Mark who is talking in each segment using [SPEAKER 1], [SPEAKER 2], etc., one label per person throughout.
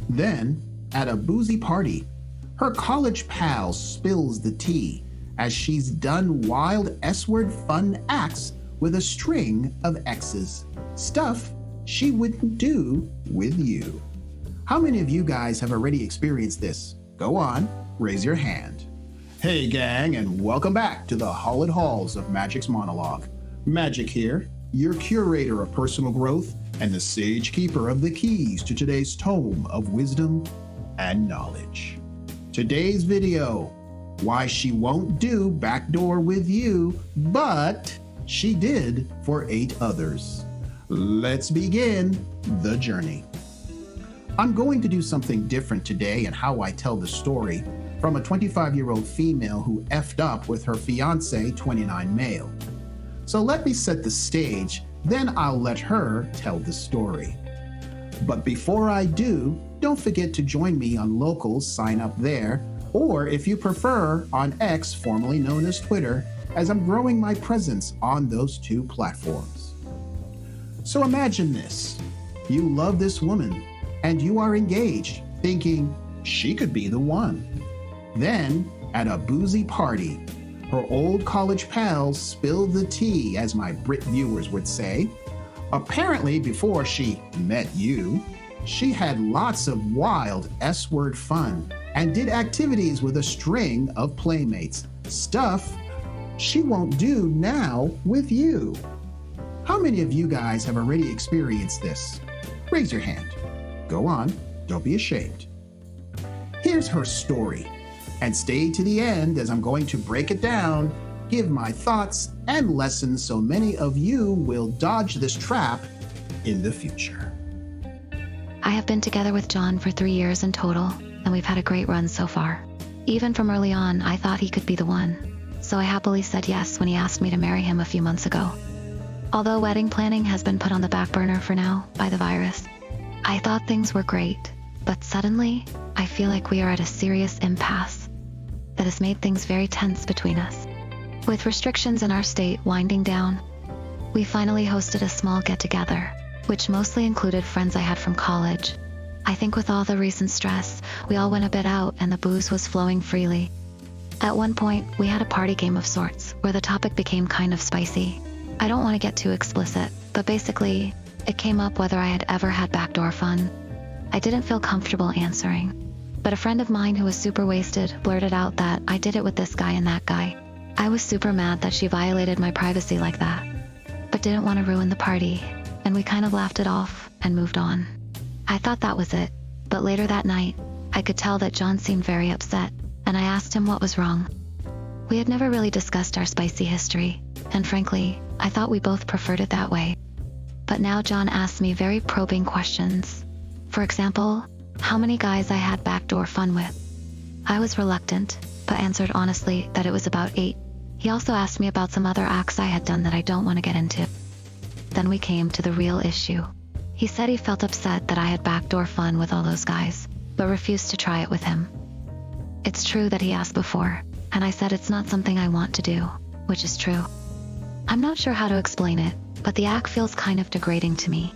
[SPEAKER 1] Then, at a boozy party, her college pal spills the tea as she's done wild S-word fun acts with a string of exes. Stuff she wouldn't do with you. How many of you guys have already experienced this? Go on, raise your hand. Hey gang, and welcome back to the hallowed halls of Magic's monologue. Magic here, your curator of personal growth and the sage keeper of the keys to today's tome of wisdom and knowledge. Today's video, why she won't do backdoor with you, but she did for 8 others. Let's begin the journey. I'm going to do something different today in how I tell the story from a 25-year-old female who effed up with her fiancé, 29 male. So let me set the stage, then I'll let her tell the story. But before I do, don't forget to join me on Locals, sign up there, or if you prefer, on X, formerly known as Twitter, as I'm growing my presence on those 2 platforms. So imagine this. You love this woman, and you are engaged, thinking she could be the one. Then, at a boozy party, her old college pals spilled the tea, as my Brit viewers would say. Apparently, before she met you, she had lots of wild S-word fun and did activities with a string of playmates. Stuff she won't do now with you. How many of you guys have already experienced this? Raise your hand. Go on, don't be ashamed. Here's her story. And stay to the end as I'm going to break it down, give my thoughts and lessons so many of you will dodge this trap in the future.
[SPEAKER 2] I have been together with John for 3 years in total, and we've had a great run so far. Even from early on, I thought he could be the one, so I happily said yes when he asked me to marry him a few months ago. Although wedding planning has been put on the back burner for now by the virus, I thought things were great, but suddenly, I feel like we are at a serious impasse that has made things very tense between us. With restrictions in our state winding down, we finally hosted a small get-together, which mostly included friends I had from college. I think with all the recent stress, we all went a bit out and the booze was flowing freely. At one point, we had a party game of sorts where the topic became kind of spicy. I don't want to get too explicit, but basically, it came up whether I had ever had backdoor fun. I didn't feel comfortable answering, but a friend of mine who was super wasted blurted out that I did it with this guy and that guy. I was super mad that she violated my privacy like that, but didn't want to ruin the party, and we kind of laughed it off and moved on. I thought that was it, but later that night, I could tell that John seemed very upset, and I asked him what was wrong. We had never really discussed our spicy history, and frankly, I thought we both preferred it that way. But now John asked me very probing questions. For example, how many guys I had backdoor fun with. I was reluctant, but answered honestly that it was about 8. He also asked me about some other acts I had done that I don't want to get into. Then we came to the real issue. He said he felt upset that I had backdoor fun with all those guys, but refused to try it with him. It's true that he asked before, and I said it's not something I want to do, which is true. I'm not sure how to explain it, but the act feels kind of degrading to me.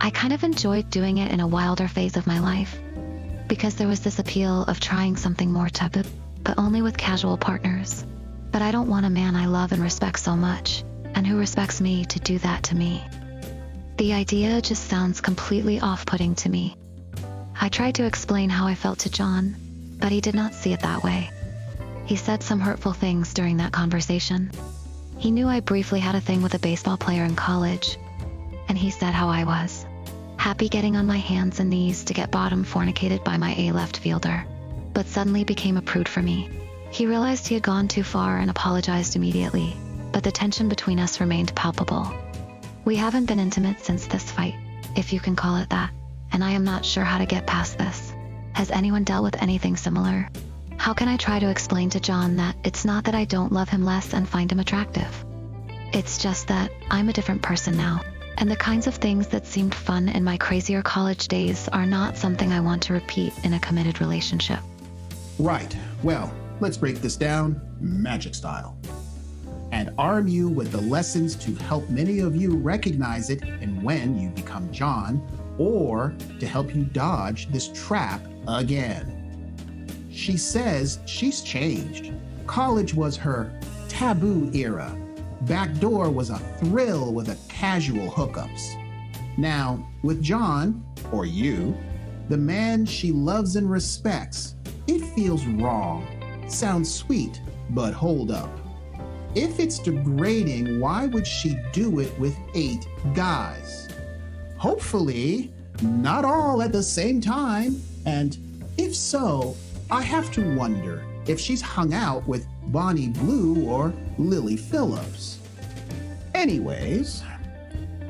[SPEAKER 2] I kind of enjoyed doing it in a wilder phase of my life, because there was this appeal of trying something more taboo, but only with casual partners. But I don't want a man I love and respect so much, and who respects me, to do that to me. The idea just sounds completely off-putting to me. I tried to explain how I felt to John, but he did not see it that way. He said some hurtful things during that conversation. He knew I briefly had a thing with a baseball player in college, and he said how I was happy getting on my hands and knees to get bottom fornicated by my left fielder, but suddenly became a prude for me. He realized he had gone too far and apologized immediately, but the tension between us remained palpable. We haven't been intimate since this fight, if you can call it that, and I am not sure how to get past this. Has anyone dealt with anything similar? How can I try to explain to John that it's not that I don't love him less and find him attractive? It's just that I'm a different person now, and the kinds of things that seemed fun in my crazier college days are not something I want to repeat in a committed relationship.
[SPEAKER 1] Right, well, let's break this down magic style and arm you with the lessons to help many of you recognize it and when you become John or to help you dodge this trap again. She says she's changed. College was her taboo era. Backdoor was a thrill with a casual hookups. Now, with John, or you, the man she loves and respects, it feels wrong. Sounds sweet, but hold up. If it's degrading, why would she do it with 8 guys? Hopefully, not all at the same time. And if so, I have to wonder if she's hung out with Bonnie Blue or Lily Phillips. Anyways,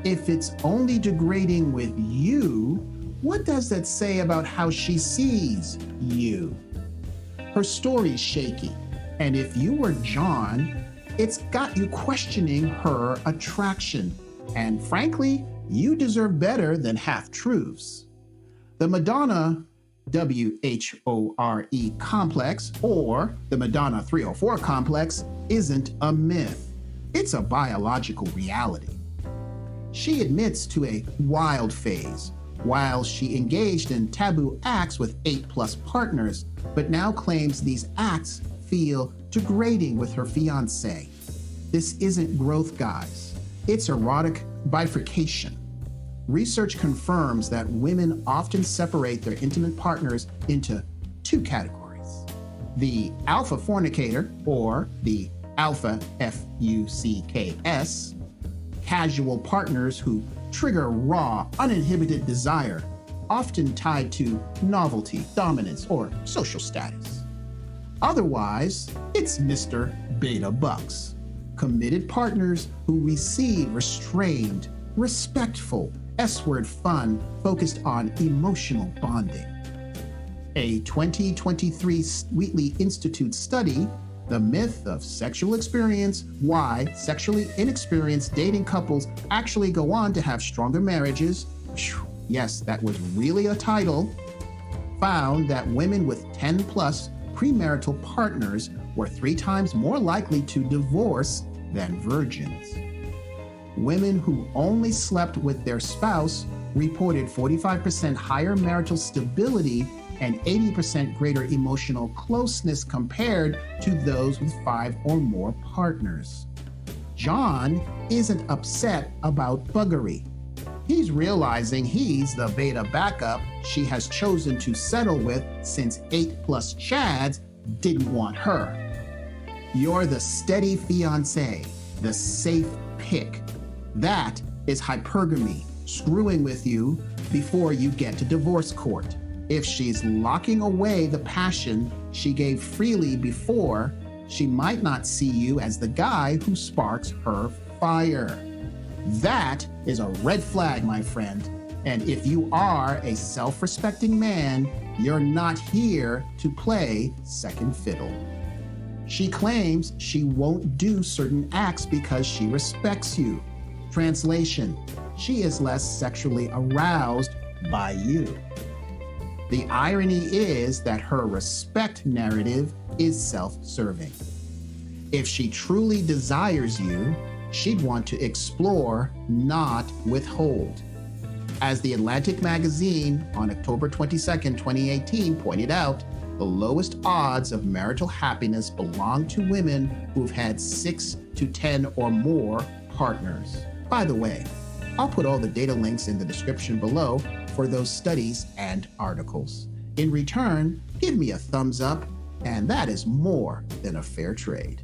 [SPEAKER 1] if it's only degrading with you, what does that say about how she sees you? Her story's shaky, and if you were John, it's got you questioning her attraction. And frankly, you deserve better than half-truths. The Madonna WHORE complex, or the Madonna 304 complex, isn't a myth. It's a biological reality. She admits to a wild phase while she engaged in taboo acts with 8+ partners, but now claims these acts feel degrading with her fiancé. This isn't growth, guys. It's erotic bifurcation. Research confirms that women often separate their intimate partners into 2 categories: the alpha fornicator, or the alpha FUCKS, casual partners who trigger raw, uninhibited desire, often tied to novelty, dominance, or social status. Otherwise, it's Mr. Beta Bucks, committed partners who receive restrained, respectful, S-word fun focused on emotional bonding. A 2023 Wheatley Institute study, The Myth of Sexual Experience: Why Sexually Inexperienced Dating Couples Actually Go On to Have Stronger Marriages, yes, that was really a title, found that women with 10+ premarital partners were 3 times more likely to divorce than virgins. Women who only slept with their spouse reported 45% higher marital stability and 80% greater emotional closeness compared to those with 5 or more partners. John isn't upset about buggery. He's realizing he's the beta backup she has chosen to settle with since 8+ chads didn't want her. You're the steady fiancé, the safe pick. That is hypergamy, screwing with you before you get to divorce court. If she's locking away the passion she gave freely before, she might not see you as the guy who sparks her fire. That is a red flag, my friend. And if you are a self-respecting man, you're not here to play second fiddle. She claims she won't do certain acts because she respects you. Translation: she is less sexually aroused by you. The irony is that her respect narrative is self-serving. If she truly desires you, she'd want to explore, not withhold. As the Atlantic magazine on October 22nd, 2018 pointed out, the lowest odds of marital happiness belong to women who've had 6 to 10 or more partners. By the way, I'll put all the data links in the description below for those studies and articles. In return, give me a thumbs up, and that is more than a fair trade.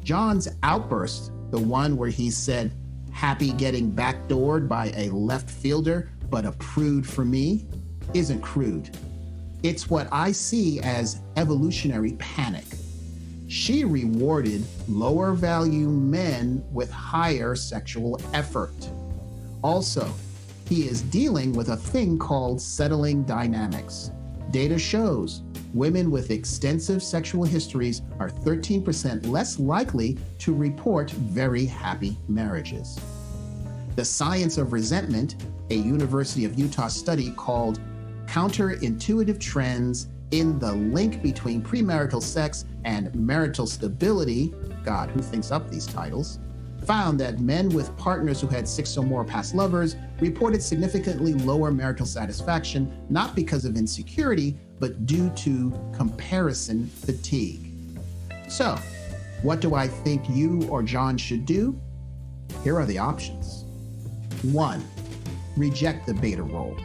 [SPEAKER 1] John's outburst, the one where he said, "Happy getting backdoored by a left fielder, but a prude for me," isn't crude. It's what I see as evolutionary panic. She rewarded lower value men with higher sexual effort. Also, he is dealing with a thing called settling dynamics. Data shows women with extensive sexual histories are 13% less likely to report very happy marriages. The Science of Resentment, a University of Utah study called Counterintuitive Trends in the Link Between Premarital Sex and Marital Stability, God, who thinks up these titles, found that men with partners who had 6 or more past lovers reported significantly lower marital satisfaction, not because of insecurity, but due to comparison fatigue. So, what do I think you or John should do? Here are the options. 1. Reject the beta role.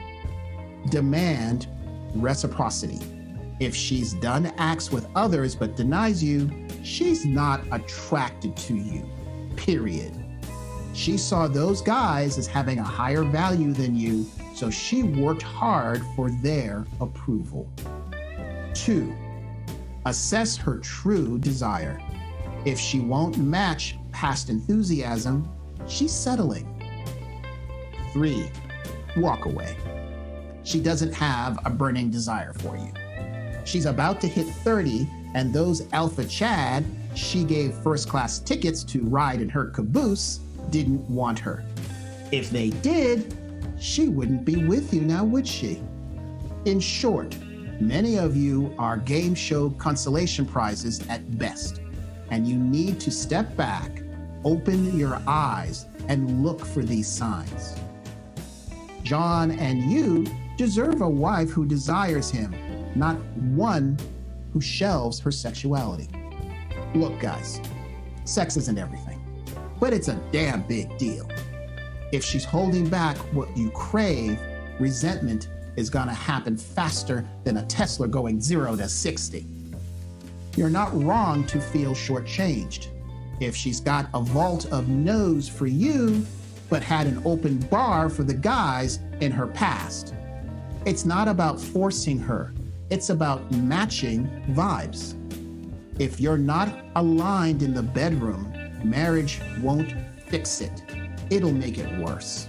[SPEAKER 1] Demand reciprocity. If she's done acts with others but denies you, she's not attracted to you, period. She saw those guys as having a higher value than you, so she worked hard for their approval. 2. Assess her true desire. If she won't match past enthusiasm, she's settling. 3. Walk away. She doesn't have a burning desire for you. She's about to hit 30, and those alpha Chad she gave first-class tickets to ride in her caboose didn't want her. If they did, she wouldn't be with you now, would she? In short, many of you are game show consolation prizes at best, and you need to step back, open your eyes, and look for these signs. John and you deserve a wife who desires him, not one who shelves her sexuality. Look, guys, sex isn't everything, but it's a damn big deal. If she's holding back what you crave, resentment is gonna happen faster than a Tesla going 0 to 60. You're not wrong to feel shortchanged. If she's got a vault of no's for you, but had an open bar for the guys in her past. It's not about forcing her, it's about matching vibes. If you're not aligned in the bedroom, marriage won't fix it. It'll make it worse.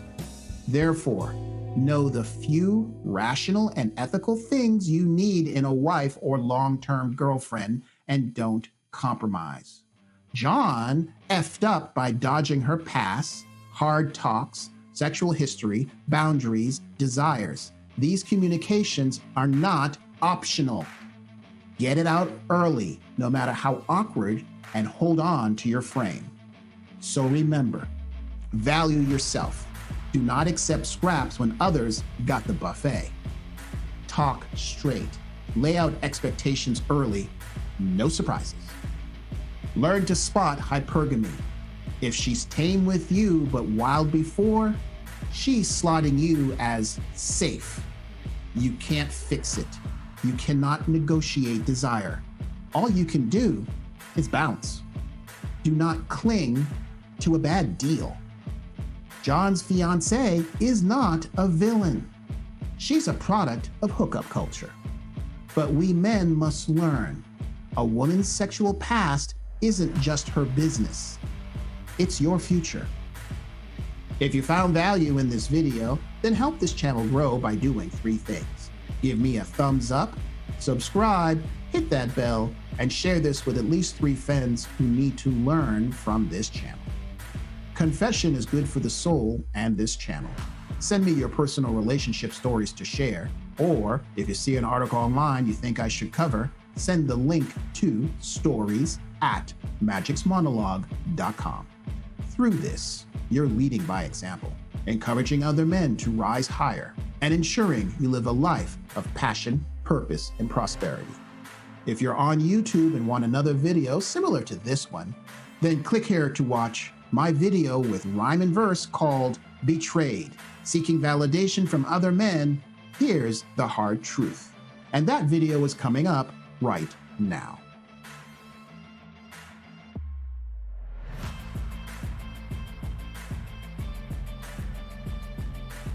[SPEAKER 1] Therefore, know the few rational and ethical things you need in a wife or long-term girlfriend and don't compromise. John effed up by dodging her past, hard talks, sexual history, boundaries, desires. These communications are not optional. Get it out early, no matter how awkward, and hold on to your frame. So remember, value yourself. Do not accept scraps when others got the buffet. Talk straight. Lay out expectations early. No surprises. Learn to spot hypergamy. If she's tame with you but wild before, she's slotting you as safe. You can't fix it. You cannot negotiate desire. All you can do is bounce. Do not cling to a bad deal. John's fiancée is not a villain. She's a product of hookup culture. But we men must learn, a woman's sexual past isn't just her business. It's your future. If you found value in this video, then help this channel grow by doing 3 things. Give me a thumbs up, subscribe, hit that bell, and share this with at least 3 friends who need to learn from this channel. Confession is good for the soul and this channel. Send me your personal relationship stories to share, or if you see an article online you think I should cover, send the link to stories@magicsmonologue.com. Through this, you're leading by example, encouraging other men to rise higher, and ensuring you live a life of passion, purpose, and prosperity. If you're on YouTube and want another video similar to this one, then click here to watch my video with rhyme and verse called Betrayed, Seeking Validation from Other Men, Here's the Hard Truth. And that video is coming up right now.